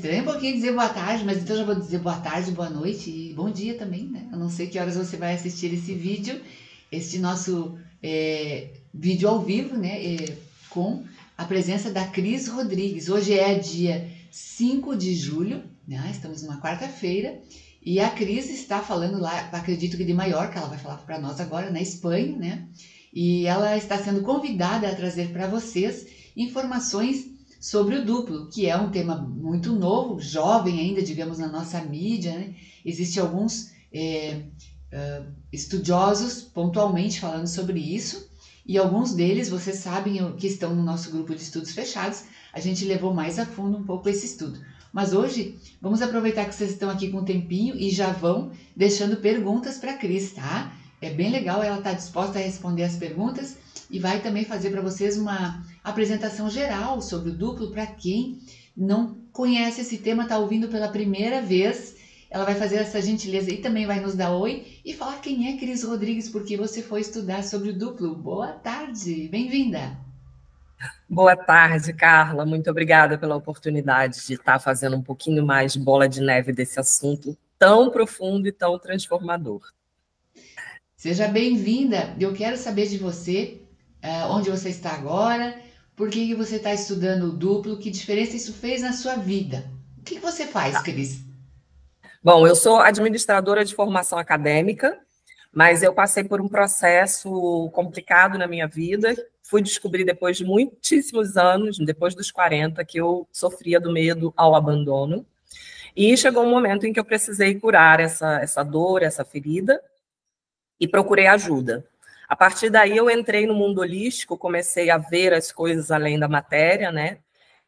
estranho um pouquinho dizer boa tarde, mas então já vou dizer boa tarde, boa noite e bom dia também, né? Eu não sei que horas você vai assistir esse vídeo, este nosso vídeo ao vivo, né? Com a presença da Cris Rodrigues. Hoje é dia 5 de julho, né? Estamos numa quarta-feira e a Cris está falando lá, acredito que de Maiorca, ela vai falar para nós agora, na Espanha, né? E ela está sendo convidada a trazer para vocês informações sobre o duplo, que é um tema muito novo, jovem ainda, digamos, na nossa mídia, né? Existem alguns estudiosos pontualmente falando sobre isso, e alguns deles, vocês sabem, que estão no nosso grupo de estudos fechados, a gente levou mais a fundo um pouco esse estudo. Mas hoje, vamos aproveitar que vocês estão aqui com um tempinho e já vão deixando perguntas para a Cris, tá? É bem legal, ela está disposta a responder as perguntas e vai também fazer para vocês uma apresentação geral sobre o duplo para quem não conhece esse tema, está ouvindo pela primeira vez. Ela vai fazer essa gentileza e também vai nos dar oi e falar quem é Cris Rodrigues, porque você foi estudar sobre o duplo. Boa tarde, bem-vinda! Boa tarde, Carla. Muito obrigada pela oportunidade de estar fazendo um pouquinho mais de bola de neve desse assunto tão profundo e tão transformador. Seja bem-vinda. Eu quero saber de você, onde você está agora, por que você está estudando o duplo, que diferença isso fez na sua vida. O que você faz, Cris? Bom, eu sou administradora de formação acadêmica, mas eu passei por um processo complicado na minha vida. Fui descobrir depois de muitíssimos anos, depois dos 40, que eu sofria do medo ao abandono. E chegou um momento em que eu precisei curar essa dor, essa ferida, e procurei ajuda. A partir daí eu entrei no mundo holístico, comecei a ver as coisas além da matéria, né?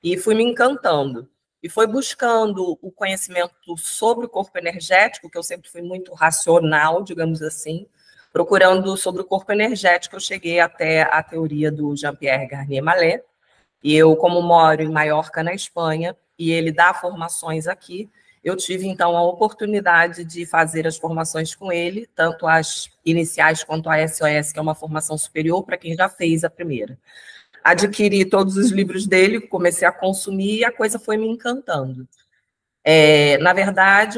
E fui me encantando. E foi buscando o conhecimento sobre o corpo energético, que eu sempre fui muito racional, digamos assim, procurando sobre o corpo energético, eu cheguei até a teoria do Jean-Pierre Garnier Mallet, e eu, como moro em Maiorca, na Espanha, e ele dá formações aqui, eu tive, então, a oportunidade de fazer as formações com ele, tanto as iniciais quanto a SOS, que é uma formação superior para quem já fez a primeira. Adquiri todos os livros dele, comecei a consumir e a coisa foi me encantando. Na verdade,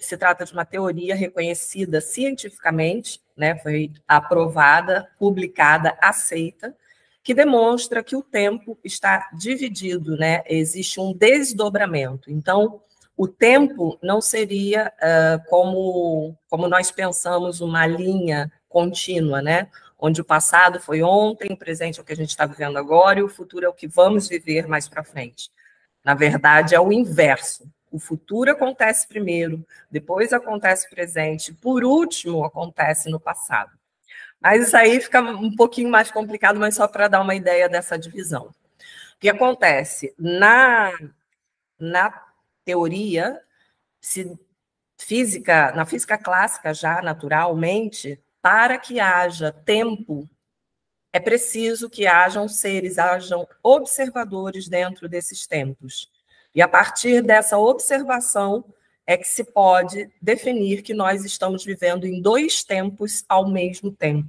se trata de uma teoria reconhecida cientificamente, né, foi aprovada, publicada, aceita, que demonstra que o tempo está dividido, né, existe um desdobramento. Então, o tempo não seria como nós pensamos, uma linha contínua, né, onde o passado foi ontem, o presente é o que a gente está vivendo agora e o futuro é o que vamos viver mais para frente. Na verdade, é o inverso. O futuro acontece primeiro, depois acontece o presente, por último acontece no passado. Mas isso aí fica um pouquinho mais complicado, mas só para dar uma ideia dessa divisão. O que acontece? Na teoria, na física clássica, já naturalmente, para que haja tempo, é preciso que hajam observadores dentro desses tempos. E a partir dessa observação é que se pode definir que nós estamos vivendo em dois tempos ao mesmo tempo.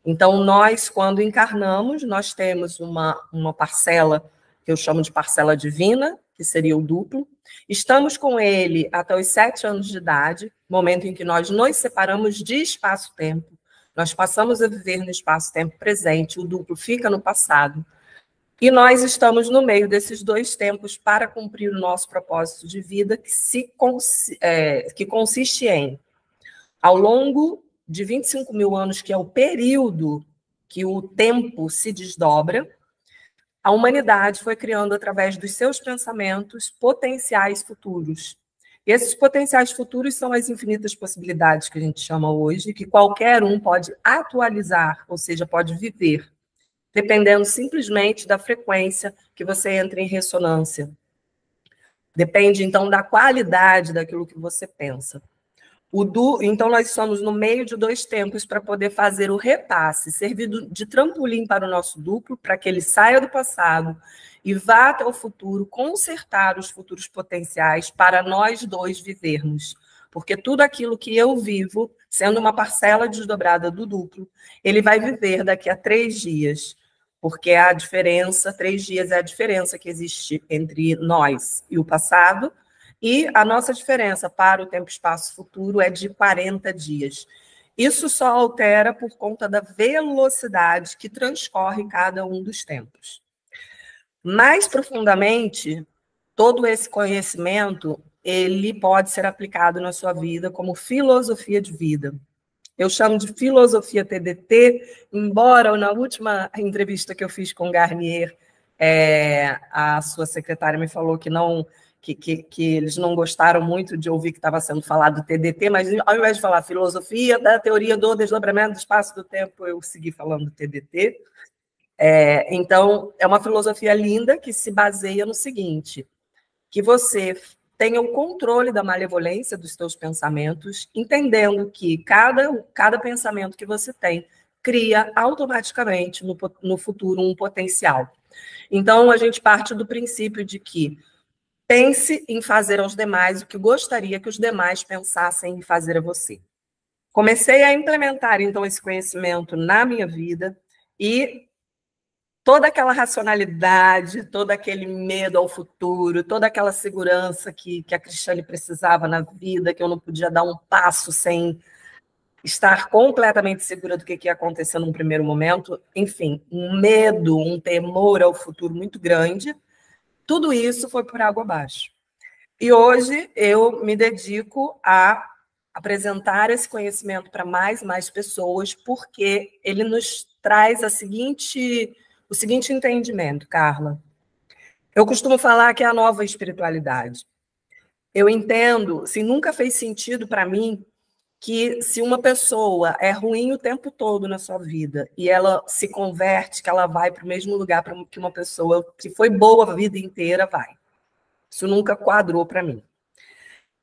Então, nós, quando encarnamos, nós temos uma parcela, que eu chamo de parcela divina, que seria o duplo. Estamos com ele até os 7 anos de idade, momento em que nós nos separamos de espaço-tempo. Nós passamos a viver no espaço-tempo presente, o duplo fica no passado. E nós estamos no meio desses dois tempos para cumprir o nosso propósito de vida, que consiste em, ao longo de 25 mil anos, que é o período que o tempo se desdobra, a humanidade foi criando, através dos seus pensamentos, potenciais futuros. E esses potenciais futuros são as infinitas possibilidades que a gente chama hoje, que qualquer um pode atualizar, ou seja, pode viver, dependendo simplesmente da frequência que você entra em ressonância. Depende, então, da qualidade daquilo que você pensa. Então, nós estamos no meio de dois tempos para poder fazer o repasse, servir de trampolim para o nosso duplo, para que ele saia do passado e vá até o futuro, consertar os futuros potenciais para nós dois vivermos. Porque tudo aquilo que eu vivo, sendo uma parcela desdobrada do duplo, ele vai viver daqui a 3 dias. porque a diferença, 3 dias é a diferença que existe entre nós e o passado, e a nossa diferença para o tempo, espaço, futuro é de 40 dias. Isso só altera por conta da velocidade que transcorre cada um dos tempos. Mais profundamente, todo esse conhecimento, ele pode ser aplicado na sua vida como filosofia de vida. Eu chamo de filosofia TDT, embora na última entrevista que eu fiz com Garnier, a sua secretária me falou que não, que eles não gostaram muito de ouvir que estava sendo falado TDT, mas ao invés de falar filosofia da teoria do desdobramento do espaço do tempo, eu segui falando TDT. Então, é uma filosofia linda que se baseia no seguinte, que você tenha o controle da malevolência dos seus pensamentos, entendendo que cada pensamento que você tem cria automaticamente no futuro um potencial. Então, a gente parte do princípio de que pense em fazer aos demais o que gostaria que os demais pensassem em fazer a você. Comecei a implementar, então, esse conhecimento na minha vida e toda aquela racionalidade, todo aquele medo ao futuro, toda aquela segurança que a Cristiane precisava na vida, que eu não podia dar um passo sem estar completamente segura do que ia acontecer num primeiro momento, enfim, um medo, um temor ao futuro muito grande, tudo isso foi por água abaixo. E hoje eu me dedico a apresentar esse conhecimento para mais pessoas, porque ele nos traz o seguinte entendimento, Carla. Eu costumo falar que é a nova espiritualidade. Eu entendo, assim, nunca fez sentido para mim que se uma pessoa é ruim o tempo todo na sua vida e ela se converte, que ela vai para o mesmo lugar que uma pessoa que foi boa a vida inteira vai. Isso nunca quadrou para mim.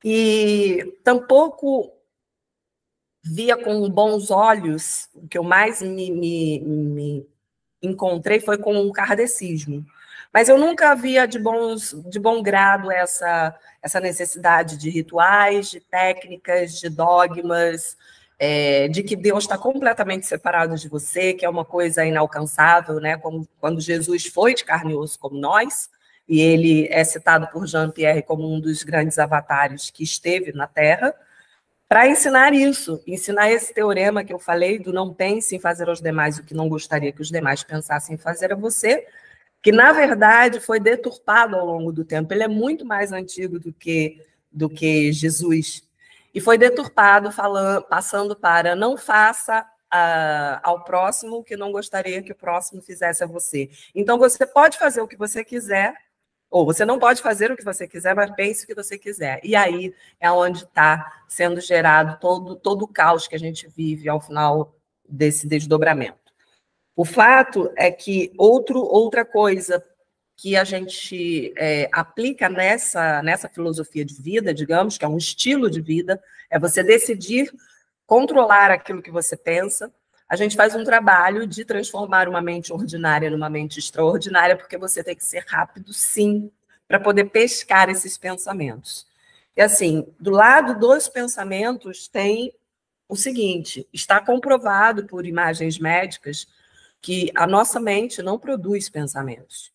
E tampouco via com bons olhos, o que eu mais me encontrei foi com o kardecismo. Mas eu nunca via de bom grado essa necessidade de rituais, de técnicas, de dogmas, de que Deus está completamente separado de você, que é uma coisa inalcançável, né? Como quando Jesus foi de carne e osso como nós, e ele é citado por Jean-Pierre como um dos grandes avatares que esteve na Terra, para ensinar isso, ensinar esse teorema que eu falei do não pense em fazer aos demais o que não gostaria que os demais pensassem em fazer a você, que, na verdade, foi deturpado ao longo do tempo. Ele é muito mais antigo do que Jesus. E foi deturpado, passando para não faça ao próximo o que não gostaria que o próximo fizesse a você. Então, você pode fazer o que você quiser, ou você não pode fazer o que você quiser, mas pense o que você quiser. E aí é onde está sendo gerado todo o caos que a gente vive ao final desse desdobramento. O fato é que outra coisa que a gente aplica nessa filosofia de vida, digamos, que é um estilo de vida, é você decidir controlar aquilo que você pensa. A gente faz um trabalho de transformar uma mente ordinária numa mente extraordinária, porque você tem que ser rápido, sim, para poder pescar esses pensamentos. E assim, do lado dos pensamentos tem o seguinte, está comprovado por imagens médicas que a nossa mente não produz pensamentos.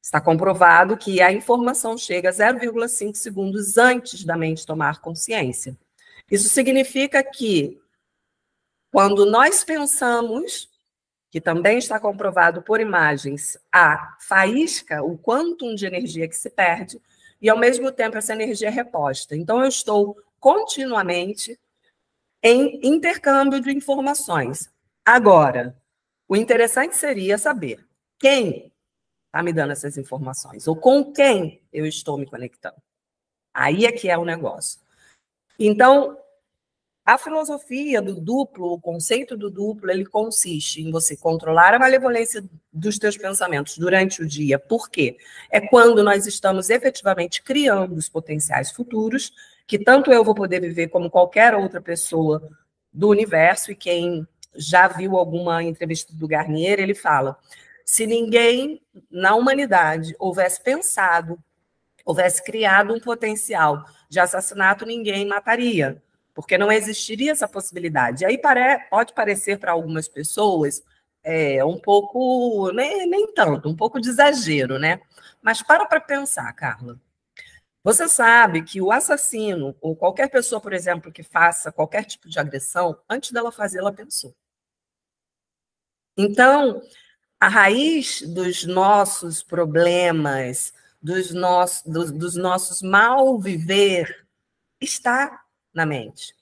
Está comprovado que a informação chega a 0,5 segundos antes da mente tomar consciência. Isso significa que, quando nós pensamos, que também está comprovado por imagens, a faísca, o quantum de energia que se perde, e, ao mesmo tempo, essa energia é reposta. Então, eu estou continuamente em intercâmbio de informações. Agora, o interessante seria saber quem está me dando essas informações, ou com quem eu estou me conectando. Aí é que é o negócio. Então, a filosofia do duplo, o conceito do duplo, ele consiste em você controlar a malevolência dos teus pensamentos durante o dia. Por quê? É quando nós estamos efetivamente criando os potenciais futuros, que tanto eu vou poder viver como qualquer outra pessoa do universo, e quem já viu alguma entrevista do Garnier, ele fala, se ninguém na humanidade houvesse pensado, houvesse criado um potencial de assassinato, ninguém mataria, porque não existiria essa possibilidade. Aí pode parecer para algumas pessoas um pouco, nem tanto, um pouco de exagero, né? Mas para pensar, Carla. Você sabe que o assassino, ou qualquer pessoa, por exemplo, que faça qualquer tipo de agressão, antes dela fazer, ela pensou. Então, a raiz dos nossos problemas, dos nossos mal viver, está na mente.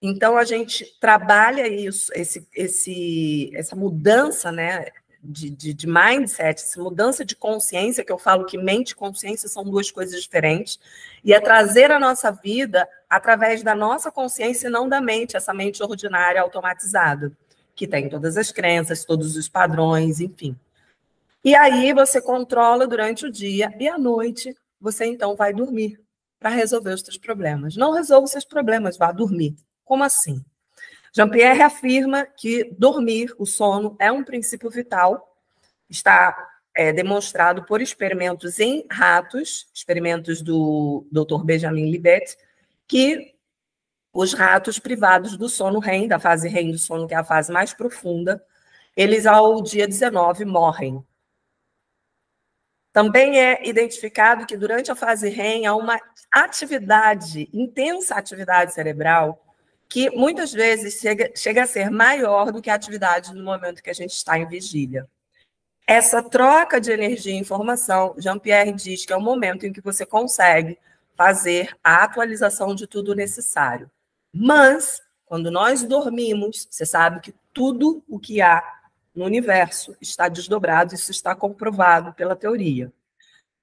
Então, a gente trabalha isso, essa mudança, né, de mindset, essa mudança de consciência, que eu falo que mente e consciência são duas coisas diferentes, e é trazer a nossa vida através da nossa consciência e não da mente, essa mente ordinária automatizada, que tem todas as crenças, todos os padrões, enfim. E aí você controla durante o dia e à noite você então vai dormir para resolver os seus problemas. Não resolva os seus problemas, vá dormir. Como assim? Jean-Pierre afirma que dormir, o sono, é um princípio vital, está demonstrado por experimentos em ratos, experimentos do Dr. Benjamin Libet, que os ratos privados do sono REM, da fase REM do sono, que é a fase mais profunda, eles ao dia 19 morrem. Também é identificado que durante a fase REM há uma atividade, intensa atividade cerebral, que muitas vezes chega a ser maior do que a atividade no momento que a gente está em vigília. Essa troca de energia e informação, Jean-Pierre diz que é o momento em que você consegue fazer a atualização de tudo necessário. Mas, quando nós dormimos, você sabe que tudo o que há no universo está desdobrado, isso está comprovado pela teoria.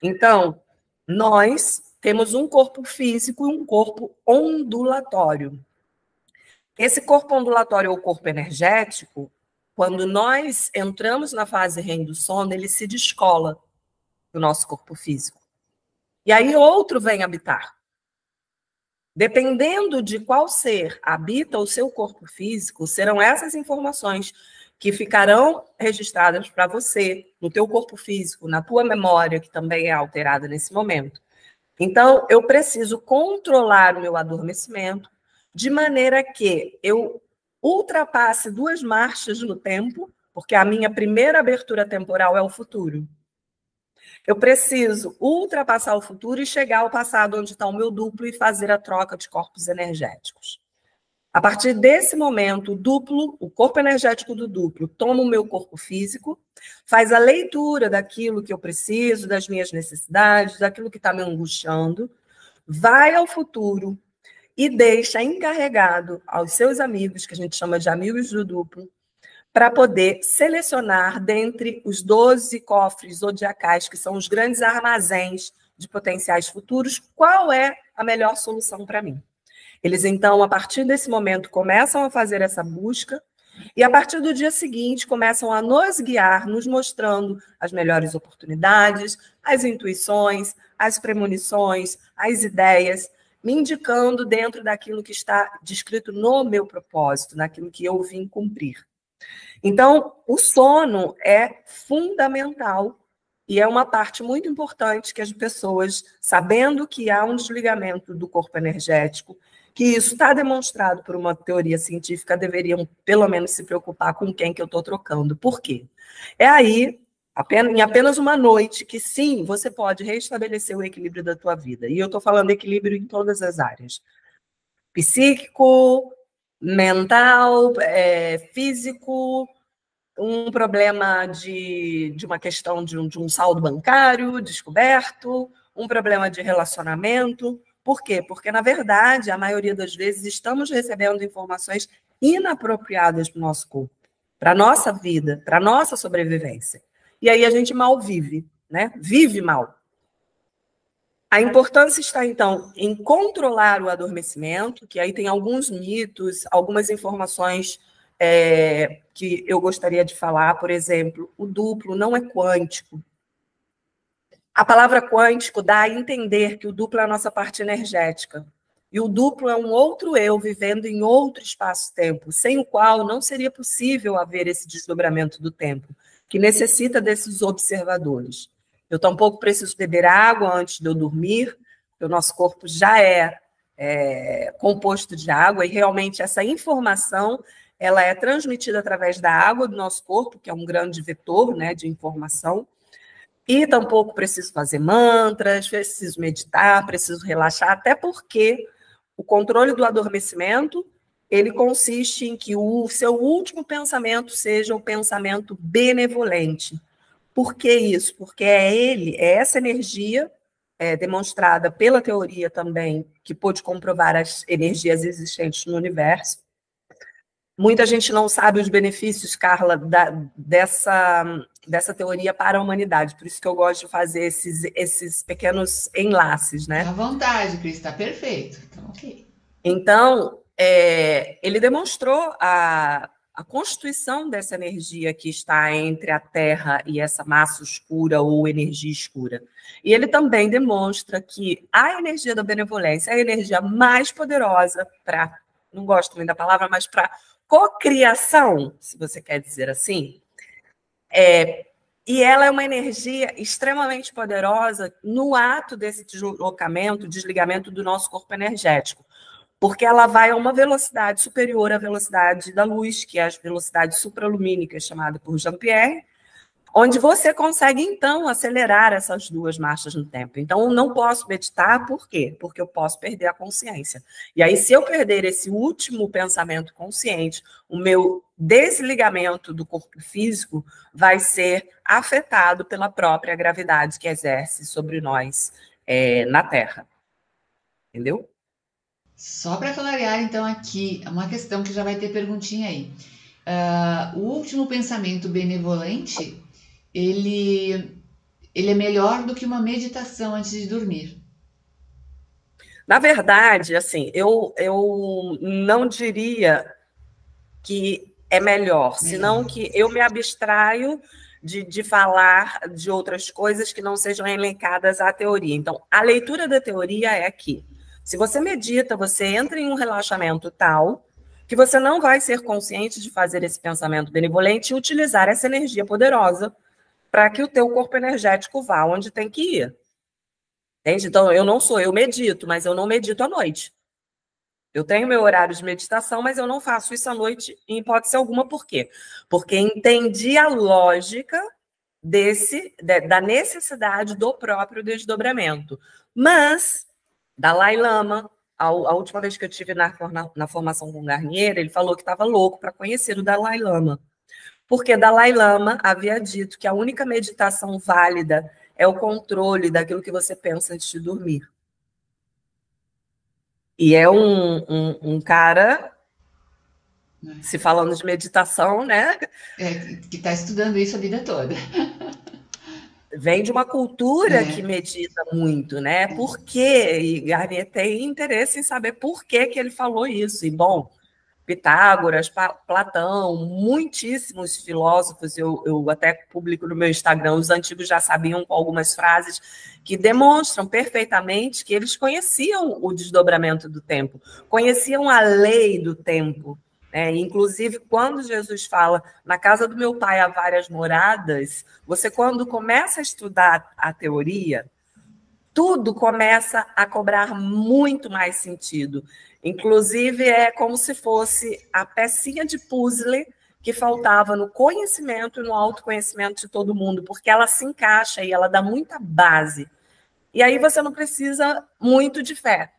Então, nós temos um corpo físico e um corpo ondulatório. Esse corpo ondulatório ou corpo energético, quando nós entramos na fase REM do sono, ele se descola do nosso corpo físico. E aí outro vem habitar. Dependendo de qual ser habita o seu corpo físico, serão essas informações que ficarão registradas para você, no teu corpo físico, na tua memória, que também é alterada nesse momento. Então, eu preciso controlar o meu adormecimento de maneira que eu ultrapasse 2 marchas no tempo, porque a minha primeira abertura temporal é o futuro. Eu preciso ultrapassar o futuro e chegar ao passado, onde está o meu duplo, e fazer a troca de corpos energéticos. A partir desse momento, o corpo energético do duplo toma o meu corpo físico, faz a leitura daquilo que eu preciso, das minhas necessidades, daquilo que está me angustiando, vai ao futuro e deixa encarregado aos seus amigos, que a gente chama de amigos do duplo, para poder selecionar dentre os 12 cofres zodiacais, que são os grandes armazéns de potenciais futuros, qual é a melhor solução para mim. Eles, então, a partir desse momento, começam a fazer essa busca e, a partir do dia seguinte, começam a nos guiar, nos mostrando as melhores oportunidades, as intuições, as premonições, as ideias, me indicando dentro daquilo que está descrito no meu propósito, naquilo que eu vim cumprir. Então, o sono é fundamental e é uma parte muito importante que as pessoas, sabendo que há um desligamento do corpo energético, que isso está demonstrado por uma teoria científica, deveriam, pelo menos, se preocupar com quem que eu estou trocando. Por quê? É aí, em apenas uma noite, que sim, você pode restabelecer o equilíbrio da tua vida. E eu estou falando equilíbrio em todas as áreas. Psíquico, mental, físico, um problema de uma questão de um saldo bancário descoberto, um problema de relacionamento. Por quê? Porque, na verdade, a maioria das vezes estamos recebendo informações inapropriadas para o nosso corpo, para a nossa vida, para a nossa sobrevivência. E aí a gente mal vive, né? Vive mal. A importância está, então, em controlar o adormecimento, que aí tem alguns mitos, algumas informações que eu gostaria de falar. Por exemplo, o duplo não é quântico. A palavra quântico dá a entender que o duplo é a nossa parte energética. E o duplo é um outro eu vivendo em outro espaço-tempo, sem o qual não seria possível haver esse desdobramento do tempo, que necessita desses observadores. Eu tampouco preciso beber água antes de eu dormir, porque o nosso corpo já é composto de água, e realmente essa informação ela é transmitida através da água do nosso corpo, que é um grande vetor, né, de informação, e tampouco preciso fazer mantras, preciso meditar, preciso relaxar, até porque o controle do adormecimento, ele consiste em que o seu último pensamento seja o pensamento benevolente. Por que isso? Porque é essa energia, demonstrada pela teoria também, que pôde comprovar as energias existentes no universo. Muita gente não sabe os benefícios, Carla, dessa teoria para a humanidade. Por isso que eu gosto de fazer esses pequenos enlaces, né? À vontade, Cris, está perfeito. Então, ok. Então, ele demonstrou a constituição dessa energia que está entre a Terra e essa massa escura ou energia escura. E ele também demonstra que a energia da benevolência é a energia mais poderosa para, não gosto muito da palavra, mas para cocriação, se você quer dizer assim. E ela é uma energia extremamente poderosa no ato desse deslocamento, desligamento do nosso corpo energético. Porque ela vai a uma velocidade superior à velocidade da luz, que é a velocidade supralumínica, chamada por Jean-Pierre, onde você consegue, então, acelerar essas duas marchas no tempo. Então, eu não posso meditar, por quê? Porque eu posso perder a consciência. E aí, se eu perder esse último pensamento consciente, o meu desligamento do corpo físico vai ser afetado pela própria gravidade que exerce sobre nós na Terra. Entendeu? Só para clarear, então, aqui, uma questão que já vai ter perguntinha aí. O último pensamento benevolente, ele é melhor do que uma meditação antes de dormir. Na verdade, assim, eu não diria que é melhor, senão que eu me abstraio de falar de outras coisas que não sejam elencadas à teoria. Então, a leitura da teoria é aqui. Se você medita, você entra em um relaxamento tal que você não vai ser consciente de fazer esse pensamento benevolente e utilizar essa energia poderosa para que o teu corpo energético vá onde tem que ir. Entende? Então, eu medito, mas eu não medito à noite. Eu tenho meu horário de meditação, mas eu não faço isso à noite em hipótese alguma. Por quê? Porque entendi a lógica da necessidade do próprio desdobramento. Mas Dalai Lama, a última vez que eu tive na formação com Garnier, ele falou que estava louco para conhecer o Dalai Lama. Porque Dalai Lama havia dito que a única meditação válida é o controle daquilo que você pensa antes de dormir. E é um cara, se falando de meditação, né? Que está estudando isso a vida toda. Vem de uma cultura que medita muito, né? Por quê? E Garnier tem interesse em saber por que ele falou isso. E, bom, Pitágoras, Platão, muitíssimos filósofos, eu até publico no meu Instagram, os antigos já sabiam com algumas frases que demonstram perfeitamente que eles conheciam o desdobramento do tempo, conheciam a lei do tempo. Inclusive, quando Jesus fala, na casa do meu pai há várias moradas, você, quando começa a estudar a teoria, tudo começa a cobrar muito mais sentido. Inclusive, é como se fosse a pecinha de puzzle que faltava no conhecimento e no autoconhecimento de todo mundo, porque ela se encaixa e ela dá muita base. E aí você não precisa muito de fé.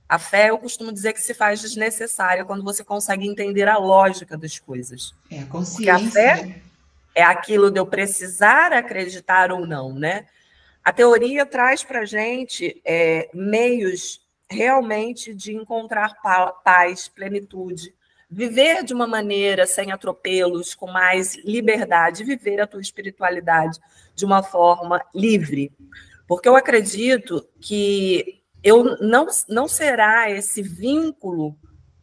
A fé, eu costumo dizer que se faz desnecessária quando você consegue entender a lógica das coisas. É a consciência. Porque a fé é aquilo de eu precisar acreditar ou não, né? A teoria traz para a gente meios realmente de encontrar paz, plenitude, viver de uma maneira sem atropelos, com mais liberdade, viver a tua espiritualidade de uma forma livre. Porque eu acredito que não será esse vínculo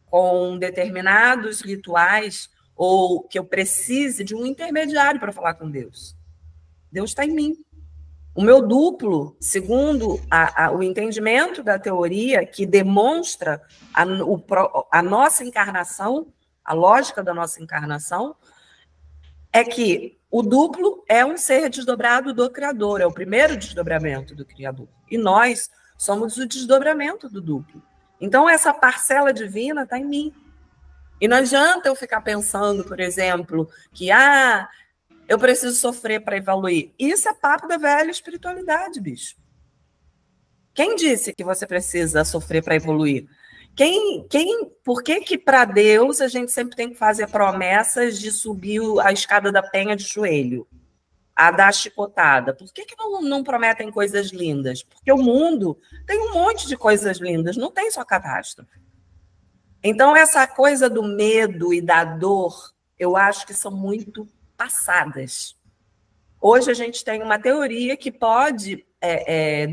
com determinados rituais ou que eu precise de um intermediário para falar com Deus. Deus está em mim. O meu duplo, segundo o entendimento da teoria, que demonstra a nossa encarnação, a lógica da nossa encarnação, é que o duplo é um ser desdobrado do Criador, é o primeiro desdobramento do Criador. E nós somos o desdobramento do duplo. Então, essa parcela divina está em mim. E não adianta eu ficar pensando, por exemplo, que eu preciso sofrer para evoluir. Isso é papo da velha espiritualidade, bicho. Quem disse que você precisa sofrer para evoluir? Por que para Deus a gente sempre tem que fazer promessas de subir a escada da penha de joelho, a dar chicotada? Por que não prometem coisas lindas? Porque o mundo tem um monte de coisas lindas, não tem só catástrofe. Então, essa coisa do medo e da dor, eu acho que são muito passadas. Hoje a gente tem uma teoria que pode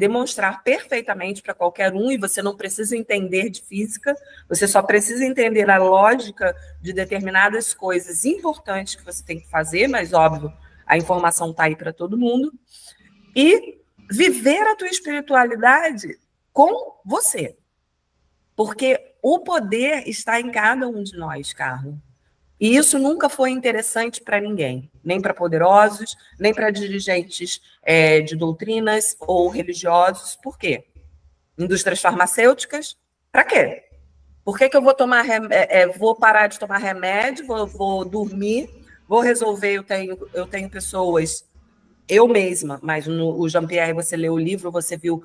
demonstrar perfeitamente para qualquer um, e você não precisa entender de física, você só precisa entender a lógica de determinadas coisas importantes que você tem que fazer, mas, óbvio, a informação está aí para todo mundo, e viver a tua espiritualidade com você. Porque o poder está em cada um de nós, Carlos. E isso nunca foi interessante para ninguém, nem para poderosos, nem para dirigentes de doutrinas ou religiosos. Por quê? Indústrias farmacêuticas, para quê? Por que eu vou vou parar de tomar remédio, vou dormir, vou resolver? Eu tenho pessoas, eu mesma, mas o Jean-Pierre, você leu o livro, você viu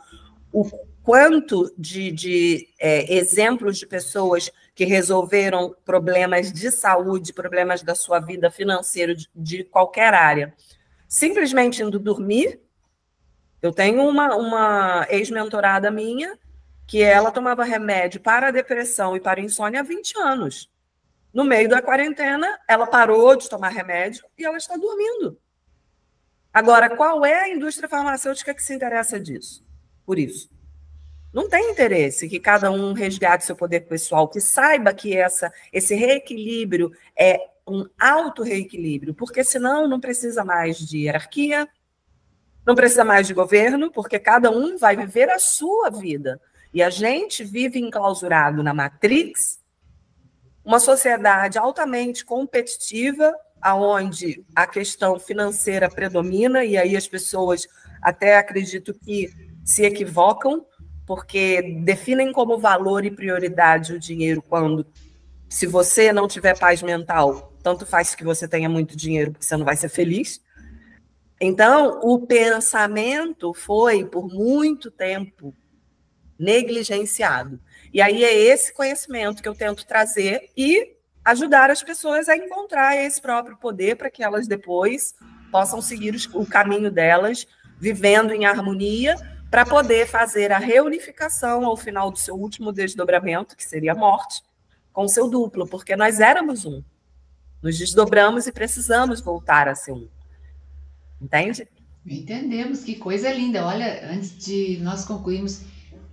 o quanto de exemplos de pessoas que resolveram problemas de saúde, problemas da sua vida financeira, de qualquer área, simplesmente indo dormir. Eu tenho uma ex-mentorada minha que ela tomava remédio para a depressão e para a insônia há 20 anos. No meio da quarentena, ela parou de tomar remédio e ela está dormindo. Agora, qual é a indústria farmacêutica que se interessa por isso? Não tem interesse que cada um resgate seu poder pessoal, que saiba que esse reequilíbrio é um auto-reequilíbrio, porque senão não precisa mais de hierarquia, não precisa mais de governo, porque cada um vai viver a sua vida. E a gente vive enclausurado na Matrix, uma sociedade altamente competitiva, onde a questão financeira predomina, e aí as pessoas até acredito que se equivocam, porque definem como valor e prioridade o dinheiro quando, se você não tiver paz mental, tanto faz que você tenha muito dinheiro, porque você não vai ser feliz. Então, o pensamento foi, por muito tempo, negligenciado. E aí é esse conhecimento que eu tento trazer e ajudar as pessoas a encontrar esse próprio poder para que elas depois possam seguir o caminho delas, vivendo em harmonia, para poder fazer a reunificação ao final do seu último desdobramento, que seria a morte, com o seu duplo, porque nós éramos um. Nos desdobramos e precisamos voltar a ser um. Entende? Entendemos, que coisa linda. Olha, antes de nós concluirmos,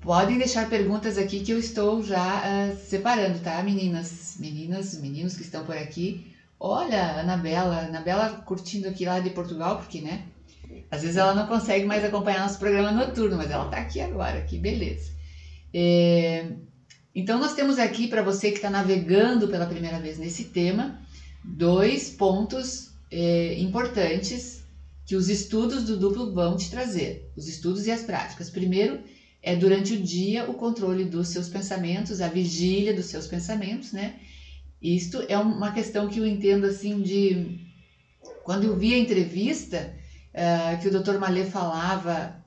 podem deixar perguntas aqui que eu estou já separando, tá, meninas? Meninos que estão por aqui. Olha, Anabela curtindo aqui lá de Portugal, porque, né? Às vezes ela não consegue mais acompanhar nosso programa noturno, mas ela está aqui agora, que beleza. Então, nós temos aqui, para você que está navegando pela primeira vez nesse tema, 2 pontos importantes que os estudos do duplo vão te trazer, os estudos e as práticas. Primeiro, é durante o dia o controle dos seus pensamentos, a vigília dos seus pensamentos, né? Isto é uma questão que eu entendo assim quando eu vi a entrevista que o Dr. Malê falava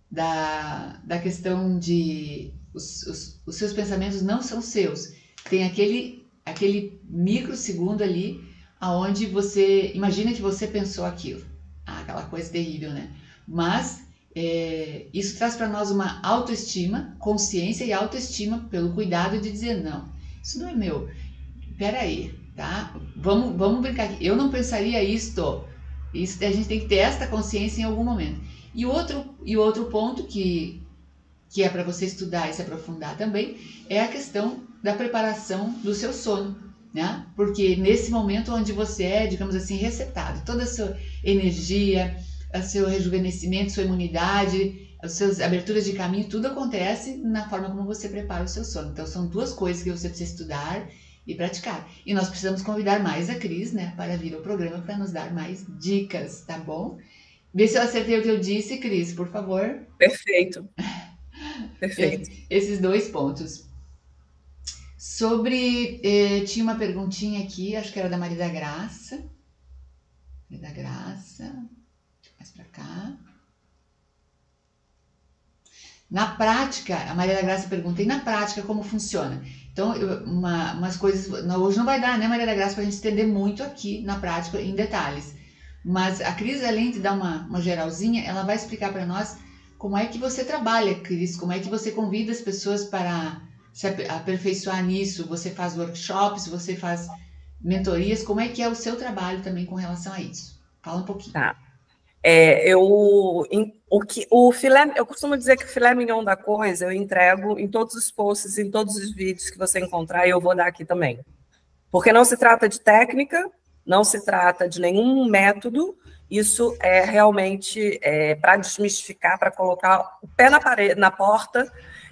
da questão de os seus pensamentos não são seus. Tem aquele microsegundo ali aonde você imagina que você pensou aquilo. Aquela coisa terrível, né? Mas isso traz para nós uma autoestima, consciência e autoestima pelo cuidado de dizer, não, isso não é meu. Peraí, tá? Vamos brincar aqui. Eu não pensaria isto. Isso, a gente tem que ter esta consciência em algum momento. E outro ponto que é para você estudar e se aprofundar também é a questão da preparação do seu sono, né? Porque nesse momento onde você é, digamos assim, resetado, toda a sua energia, o seu rejuvenescimento, sua imunidade, as suas aberturas de caminho, tudo acontece na forma como você prepara o seu sono. Então são 2 coisas que você precisa estudar e praticar. E nós precisamos convidar mais a Cris, né, para vir ao programa para nos dar mais dicas, tá bom? Vê se eu acertei o que eu disse, Cris, por favor. Perfeito. Perfeito. Esses 2 pontos. Tinha uma perguntinha aqui, acho que era da Maria da Graça. Maria da Graça. Deixa eu mais para cá. Na prática, a Maria da Graça pergunta, e na prática como funciona? Então, umas coisas, hoje não vai dar, né, Maria da Graça, para a gente entender muito aqui na prática, em detalhes. Mas a Cris, além de dar uma geralzinha, ela vai explicar para nós como é que você trabalha, Cris, como é que você convida as pessoas para se aperfeiçoar nisso, você faz workshops, você faz mentorias, como é que é o seu trabalho também com relação a isso? Fala um pouquinho. Tá. Eu costumo dizer que o filé mignon da coisa eu entrego em todos os posts, em todos os vídeos que você encontrar, e eu vou dar aqui também. Porque não se trata de técnica, não se trata de nenhum método, isso é realmente para desmistificar, para colocar o pé na parede, na porta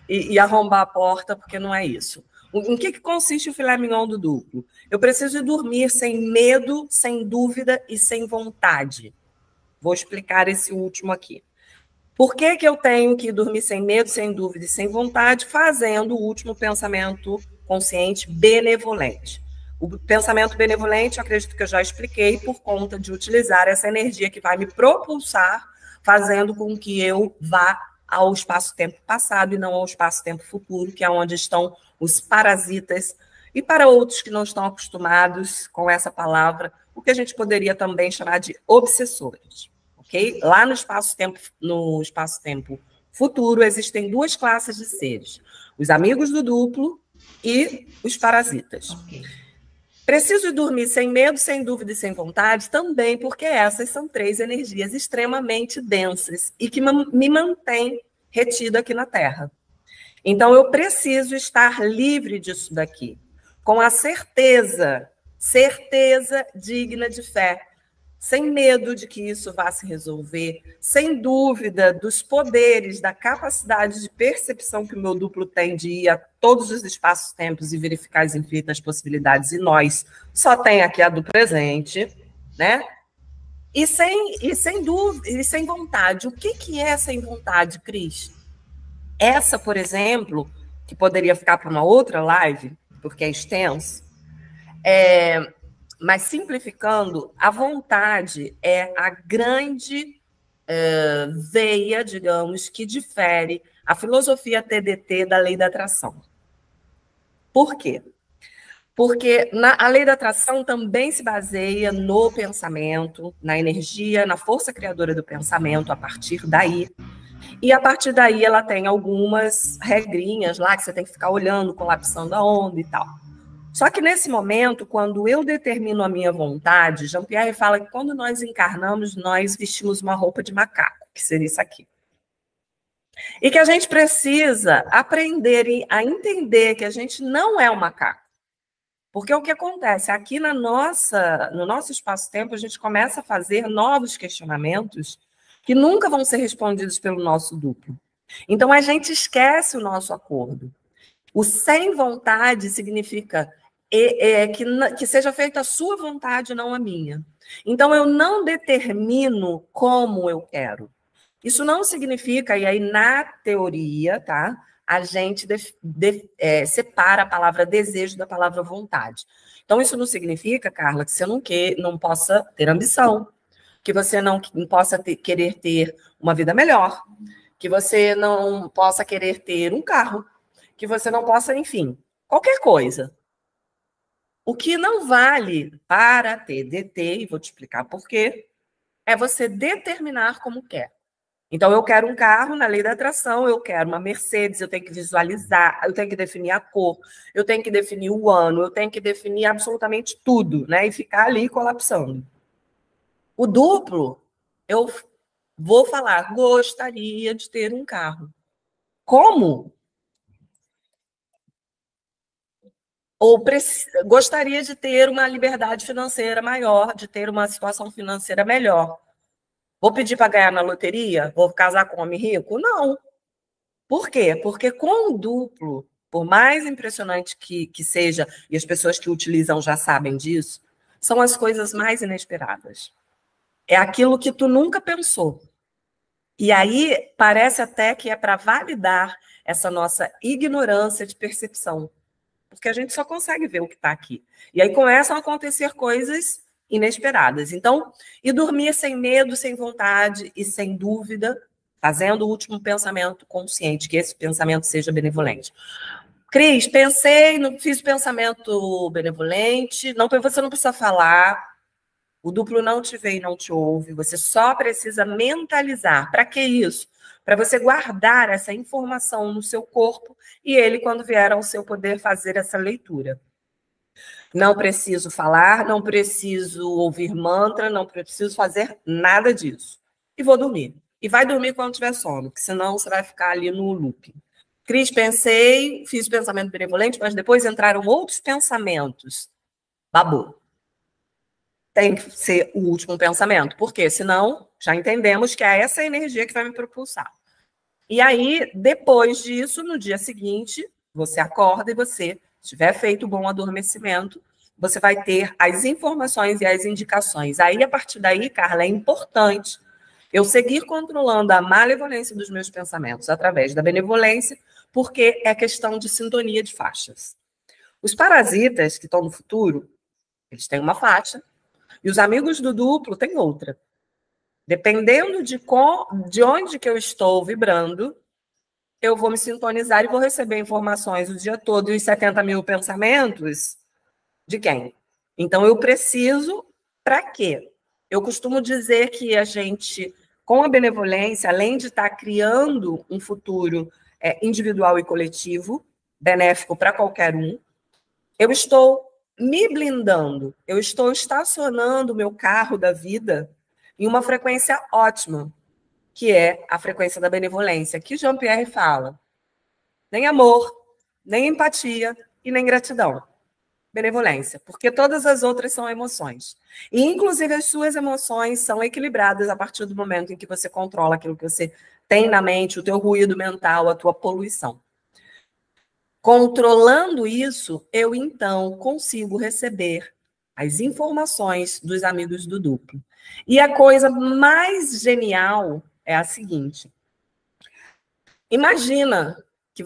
e arrombar a porta, porque não é isso. Em que consiste o filé mignon do duplo? Eu preciso dormir sem medo, sem dúvida e sem vontade. Vou explicar esse último aqui. Por que eu tenho que dormir sem medo, sem dúvida e sem vontade, fazendo o último pensamento consciente benevolente? O pensamento benevolente, eu acredito que eu já expliquei, por conta de utilizar essa energia que vai me propulsar, fazendo com que eu vá ao espaço-tempo passado e não ao espaço-tempo futuro, que é onde estão os parasitas. E para outros que não estão acostumados com essa palavra, o que a gente poderia também chamar de obsessores. Okay? Lá no espaço-tempo futuro existem duas classes de seres: os amigos do duplo e os parasitas. Okay. Preciso dormir sem medo, sem dúvida e sem vontade também, porque essas são três energias extremamente densas e que me mantêm retida aqui na Terra. Então, eu preciso estar livre disso daqui, com a certeza digna de fé, sem medo de que isso vá se resolver, sem dúvida dos poderes, da capacidade de percepção que o meu duplo tem de ir a todos os espaços-tempos e verificar as infinitas possibilidades, e nós só tem aqui a do presente, né? E sem dúvida, e sem vontade. O que é sem vontade, Cris? Essa, por exemplo, que poderia ficar para uma outra live, porque é extenso, mas simplificando, a vontade é a grande veia, digamos, que difere a filosofia TDT da lei da atração. Por quê? Porque a lei da atração também se baseia no pensamento, na energia, na força criadora do pensamento, a partir daí. E a partir daí ela tem algumas regrinhas lá que você tem que ficar olhando, colapsando a onda e tal. Só que nesse momento, quando eu determino a minha vontade, Jean-Pierre fala que quando nós encarnamos, nós vestimos uma roupa de macaco, que seria isso aqui. E que a gente precisa aprender a entender que a gente não é um macaco. Porque o que acontece? Aqui no nosso espaço-tempo, a gente começa a fazer novos questionamentos que nunca vão ser respondidos pelo nosso duplo. Então, a gente esquece o nosso acordo. O sem vontade significa que seja feita a sua vontade, não a minha. Então, eu não determino como eu quero. Isso não significa, e aí na teoria, tá? A gente separa a palavra desejo da palavra vontade. Então, isso não significa, Carla, que você não possa ter ambição, que você não possa querer ter uma vida melhor, que você não possa querer ter um carro, que você não possa, enfim, qualquer coisa. O que não vale para TDT, e vou te explicar por quê, é você determinar como quer. Então, eu quero um carro na lei da atração, eu quero uma Mercedes, eu tenho que visualizar, eu tenho que definir a cor, eu tenho que definir o ano, eu tenho que definir absolutamente tudo, né? E ficar ali colapsando. O duplo, eu vou falar, gostaria de ter um carro. Como? Ou gostaria de ter uma liberdade financeira maior, de ter uma situação financeira melhor. Vou pedir para ganhar na loteria? Vou casar com um homem rico? Não. Por quê? Porque com o duplo, por mais impressionante que seja, e as pessoas que utilizam já sabem disso, são as coisas mais inesperadas. É aquilo que tu nunca pensou. E aí parece até que é para validar essa nossa ignorância de percepção. porque a gente só consegue ver o que está aqui. E aí começam a acontecer coisas inesperadas. Então, e dormir sem medo, sem vontade e sem dúvida, fazendo o último pensamento consciente, que esse pensamento seja benevolente. Cris, pensei, fiz pensamento benevolente, você não precisa falar, o duplo não te vê e não te ouve, você só precisa mentalizar. Para que isso? Para você guardar essa informação no seu corpo e ele, quando vier ao seu poder, fazer essa leitura. Não preciso falar, não preciso ouvir mantra, não preciso fazer nada disso. E vou dormir. E vai dormir quando tiver sono, porque senão você vai ficar ali no looping. Cris, pensei, fiz pensamento benevolente, mas depois entraram outros pensamentos. Babou. Tem que ser o último pensamento. Por quê? Senão, já entendemos que é essa energia que vai me propulsar. E aí, depois disso, no dia seguinte, você acorda e você, se tiver feito um bom adormecimento, você vai ter as informações e as indicações. Aí, a partir daí, Carla, é importante eu seguir controlando a malevolência dos meus pensamentos através da benevolência, porque é questão de sintonia de faixas. Os parasitas que estão no futuro, eles têm uma faixa, e os amigos do duplo têm outra. Dependendo de onde que eu estou vibrando, eu vou me sintonizar e vou receber informações o dia todo e os 70 mil pensamentos de quem? Então, eu preciso para quê? Eu costumo dizer que a gente, com a benevolência, além de estar criando um futuro individual e coletivo, benéfico para qualquer um, eu estou me blindando, eu estou estacionando o meu carro da vida em uma frequência ótima, que é a frequência da benevolência, que Jean-Pierre fala. Nem amor, nem empatia e nem gratidão. Benevolência, porque todas as outras são emoções. E, inclusive, as suas emoções são equilibradas a partir do momento em que você controla aquilo que você tem na mente, o teu ruído mental, a tua poluição. Controlando isso, eu, então, consigo receber as informações dos amigos do duplo. E a coisa mais genial é a seguinte. Imagina que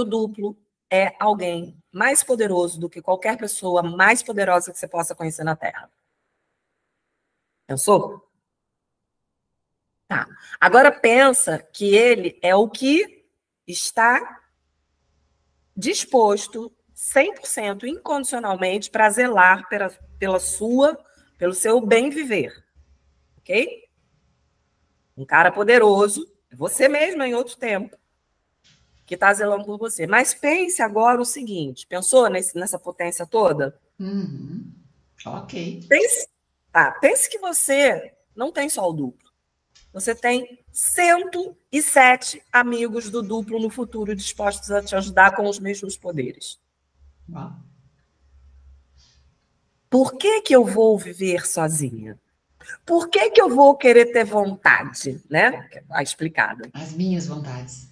o duplo é alguém mais poderoso do que qualquer pessoa mais poderosa que você possa conhecer na Terra. Pensou? Tá. Agora pensa que ele é o que está disposto 100% incondicionalmente para zelar pelo seu bem viver. Ok? Um cara poderoso, você mesmo em outro tempo, que está zelando por você. Mas pense agora o seguinte, pensou nessa potência toda? Uhum. Ok. Pense que você não tem só o duplo. Você tem 107 amigos do duplo no futuro dispostos a te ajudar com os mesmos poderes. Uau. Por que eu vou viver sozinha? Por que eu vou querer ter vontade, né? A explicada. As minhas vontades.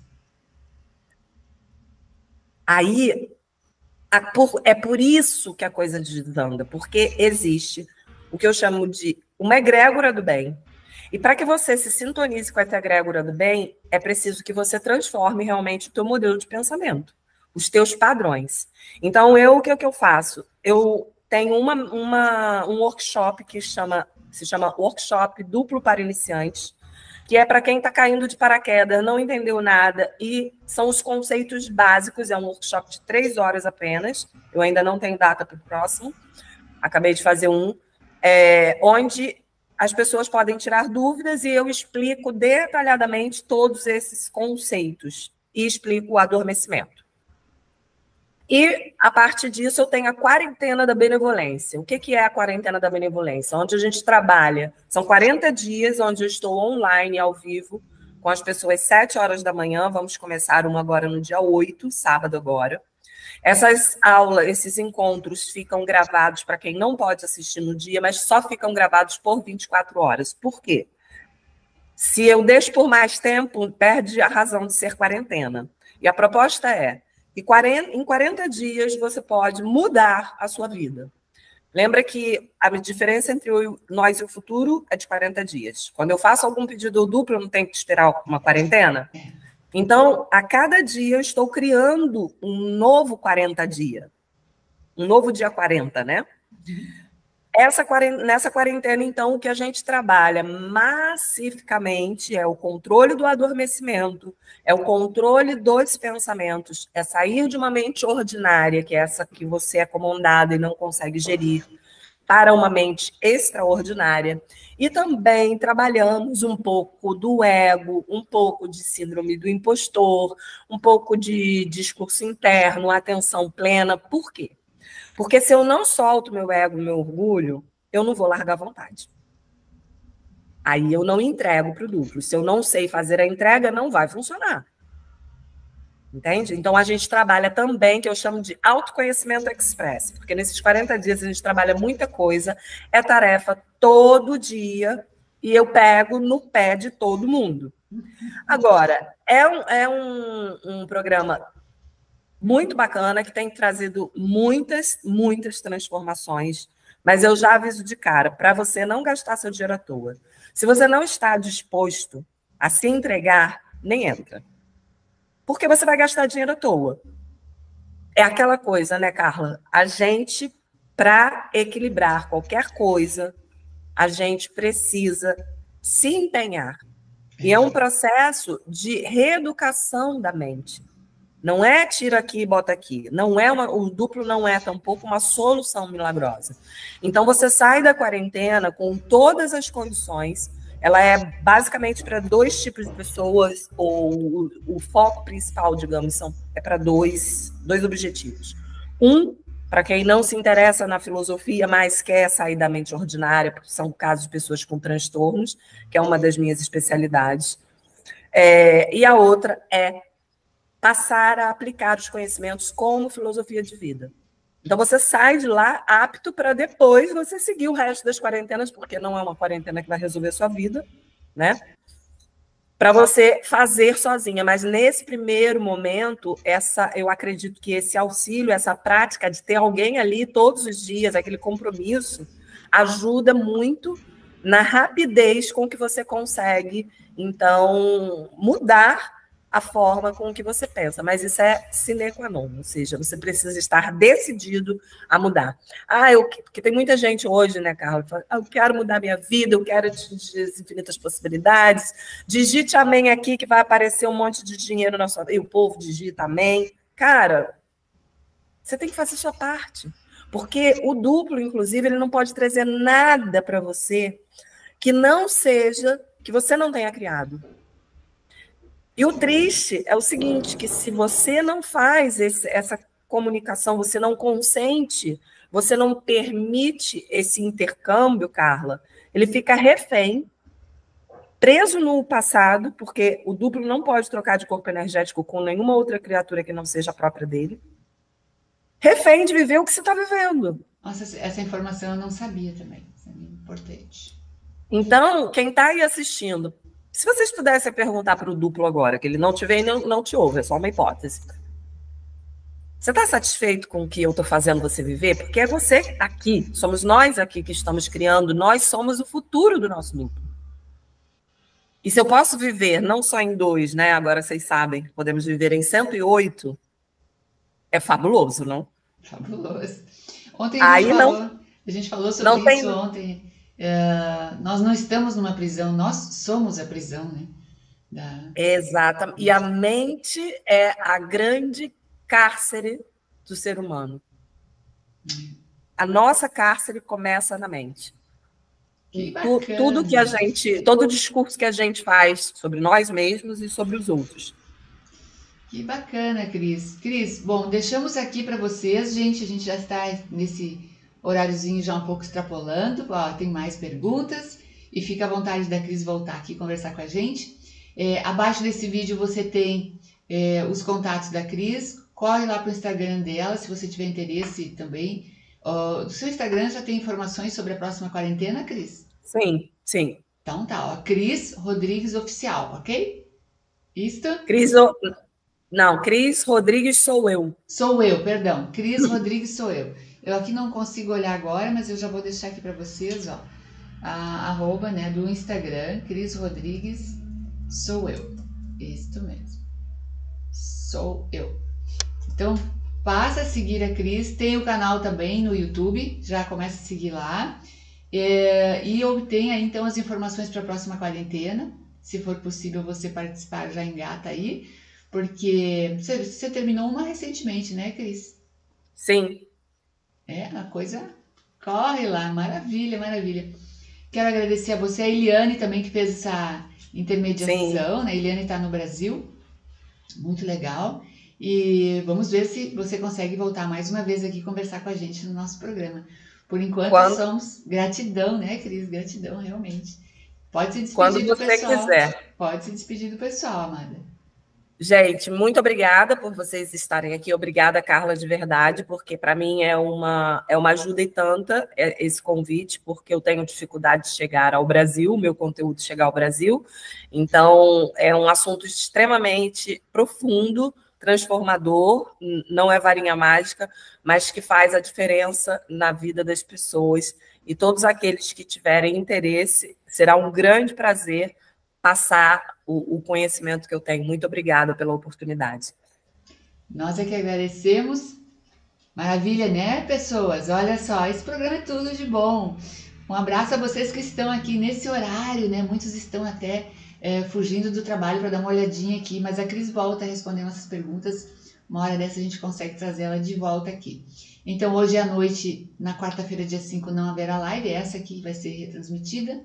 Aí, é por isso que a coisa desanda, porque existe o que eu chamo de uma egrégora do bem. E para que você se sintonize com essa egrégora do bem, é preciso que você transforme realmente o teu modelo de pensamento, os teus padrões. Então, o que eu faço? Eu tenho um workshop que se chama Workshop Duplo para Iniciantes, que é para quem está caindo de paraquedas, não entendeu nada, e são os conceitos básicos, é um workshop de 3 horas apenas, eu ainda não tenho data para o próximo, acabei de fazer onde as pessoas podem tirar dúvidas e eu explico detalhadamente todos esses conceitos e explico o adormecimento. E, a partir disso, eu tenho a quarentena da benevolência. O que é a quarentena da benevolência? Onde a gente trabalha. São 40 dias onde eu estou online, ao vivo, com as pessoas 7 horas da manhã. Vamos começar uma agora no dia 8, sábado agora. Essas aulas, esses encontros ficam gravados para quem não pode assistir no dia, mas só ficam gravados por 24 horas. Por quê? Se eu deixo por mais tempo, perde a razão de ser quarentena. E a proposta é que em 40 dias você pode mudar a sua vida. Lembra que a diferença entre nós e o futuro é de 40 dias. Quando eu faço algum pedido duplo, eu não tenho que esperar uma quarentena? Então, a cada dia eu estou criando um novo 40 dia. Um novo dia 40, né? Nessa quarentena, então, o que a gente trabalha massificamente é o controle do adormecimento, é o controle dos pensamentos, é sair de uma mente ordinária, que é essa que você é comandado e não consegue gerir, para uma mente extraordinária. E também trabalhamos um pouco do ego, um pouco de síndrome do impostor, um pouco de discurso interno, atenção plena. Por quê? Porque se eu não solto meu ego, meu orgulho, eu não vou largar a vontade. Aí eu não entrego para o duplo. Se eu não sei fazer a entrega, não vai funcionar. Entende? Então, a gente trabalha também, que eu chamo de autoconhecimento express, porque nesses 40 dias a gente trabalha muita coisa, é tarefa todo dia, e eu pego no pé de todo mundo. Agora, é um programa muito bacana, que tem trazido muitas transformações, mas eu já aviso de cara, para você não gastar seu dinheiro à toa. Se você não está disposto a se entregar, nem entra. Porque você vai gastar dinheiro à toa. É aquela coisa, né, Carla? A gente, para equilibrar qualquer coisa, a gente precisa se empenhar. E é um processo de reeducação da mente. Não é tira aqui e bota aqui. O duplo não é tampouco uma solução milagrosa. Então, você sai da quarentena com todas as condições. Ela é basicamente para 2 tipos de pessoas, ou o foco principal, digamos, é para dois objetivos. Para quem não se interessa na filosofia, mas quer sair da mente ordinária, porque são casos de pessoas com transtornos, que é uma das minhas especialidades. E a outra é passar a aplicar os conhecimentos como filosofia de vida. Então, você sai de lá apto para depois você seguir o resto das quarentenas, porque não é uma quarentena que vai resolver a sua vida, né? Para você fazer sozinha. Mas, nesse primeiro momento, eu acredito que esse auxílio, essa prática de ter alguém ali todos os dias, aquele compromisso, ajuda muito na rapidez com que você consegue, então, mudar a forma com que você pensa, mas isso é sine qua non, ou seja, você precisa estar decidido a mudar. Porque tem muita gente hoje, né, Carla, que fala, eu quero mudar minha vida, eu quero atingir as infinitas possibilidades, digite amém aqui que vai aparecer um monte de dinheiro na sua vida, e o povo digita amém. Cara, você tem que fazer a sua parte, porque o duplo, inclusive, ele não pode trazer nada para você que não seja, que você não tenha criado. E o triste é o seguinte, que se você não faz essa comunicação, você não consente, você não permite esse intercâmbio, Carla, ele fica refém, preso no passado, porque o duplo não pode trocar de corpo energético com nenhuma outra criatura que não seja a própria dele, refém de viver o que você está vivendo. Nossa, essa informação eu não sabia também, isso é importante. Então, quem está aí assistindo, se vocês pudessem perguntar para o duplo agora, que ele não te vê e não te ouve, é só uma hipótese. Você está satisfeito com o que eu estou fazendo você viver? Porque é você aqui, somos nós aqui que estamos criando, nós somos o futuro do nosso duplo. E se eu posso viver não só em 2, né? Agora vocês sabem, podemos viver em 108, é fabuloso, não? Fabuloso. Ontem a gente falou sobre isso ontem. Nós não estamos numa prisão, nós somos a prisão, né? Exato. E a mente é a grande cárcere do ser humano. A nossa cárcere começa na mente. Tudo que todo discurso que a gente faz sobre nós mesmos e sobre os outros. Que bacana, Cris. Cris, bom, deixamos aqui para vocês, gente. A gente já está nesse horáriozinho já um pouco extrapolando. Ó, tem mais perguntas e fica à vontade da Cris voltar aqui e conversar com a gente. Abaixo desse vídeo você tem os contatos da Cris. Corre lá para o Instagram dela, se você tiver interesse também. Do seu Instagram já tem informações sobre a próxima quarentena, Cris? Sim, sim. Então tá, ó, Cris Rodrigues Oficial, ok? Isto? Cris Rodrigues sou eu. Sou eu, perdão. Cris Rodrigues sou eu. Eu aqui não consigo olhar agora, mas eu já vou deixar aqui para vocês, ó. A arroba, né, do Instagram, Cris Rodrigues sou eu. Isto mesmo. sou eu. Então, passa a seguir a Cris, tem o canal também no YouTube, já começa a seguir lá. E obtenha então as informações para a próxima quarentena. Se for possível você participar, já engata aí, porque você terminou uma recentemente, né, Cris? Sim. A coisa corre lá, maravilha, maravilha. Quero agradecer a você, a Eliane também, que fez essa Sim. intermediação, né? A Eliane está no Brasil, muito legal. E vamos ver se você consegue voltar mais uma vez aqui conversar com a gente no nosso programa. Por enquanto, Quando, somos gratidão, né, Cris? Gratidão, realmente. Pode se quando despedir do você pessoal. quiser. Pode se despedir do pessoal, amada. Gente, muito obrigada por vocês estarem aqui. Obrigada, Carla, de verdade, porque para mim é uma ajuda e tanta esse convite, porque eu tenho dificuldade de chegar ao Brasil, meu conteúdo chegar ao Brasil. Então, é um assunto extremamente profundo, transformador, não é varinha mágica, mas que faz a diferença na vida das pessoas. E todos aqueles que tiverem interesse, será um grande prazer passar o conhecimento que eu tenho. Muito obrigada pela oportunidade. Nós é que agradecemos. Maravilha, né, pessoas? Olha só, esse programa é tudo de bom. Um abraço a vocês que estão aqui nesse horário, né? Muitos estão até fugindo do trabalho para dar uma olhadinha aqui, mas a Cris volta respondendo essas perguntas. Uma hora dessa a gente consegue trazer ela de volta aqui. Então, hoje à noite, na quarta-feira, dia 5, não haverá live, essa aqui vai ser retransmitida.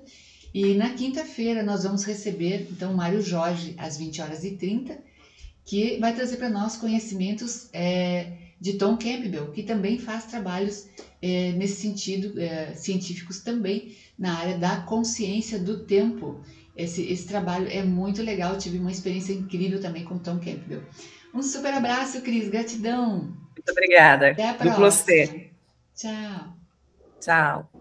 E na quinta-feira nós vamos receber, então, o Mário Jorge, às 20h30, que vai trazer para nós conhecimentos de Tom Campbell, que também faz trabalhos nesse sentido, científicos também, na área da consciência do tempo. Esse trabalho é muito legal, tive uma experiência incrível também com Tom Campbell. Um super abraço, Cris, gratidão. Muito obrigada. Até a Duplo próxima. C. Tchau. Tchau.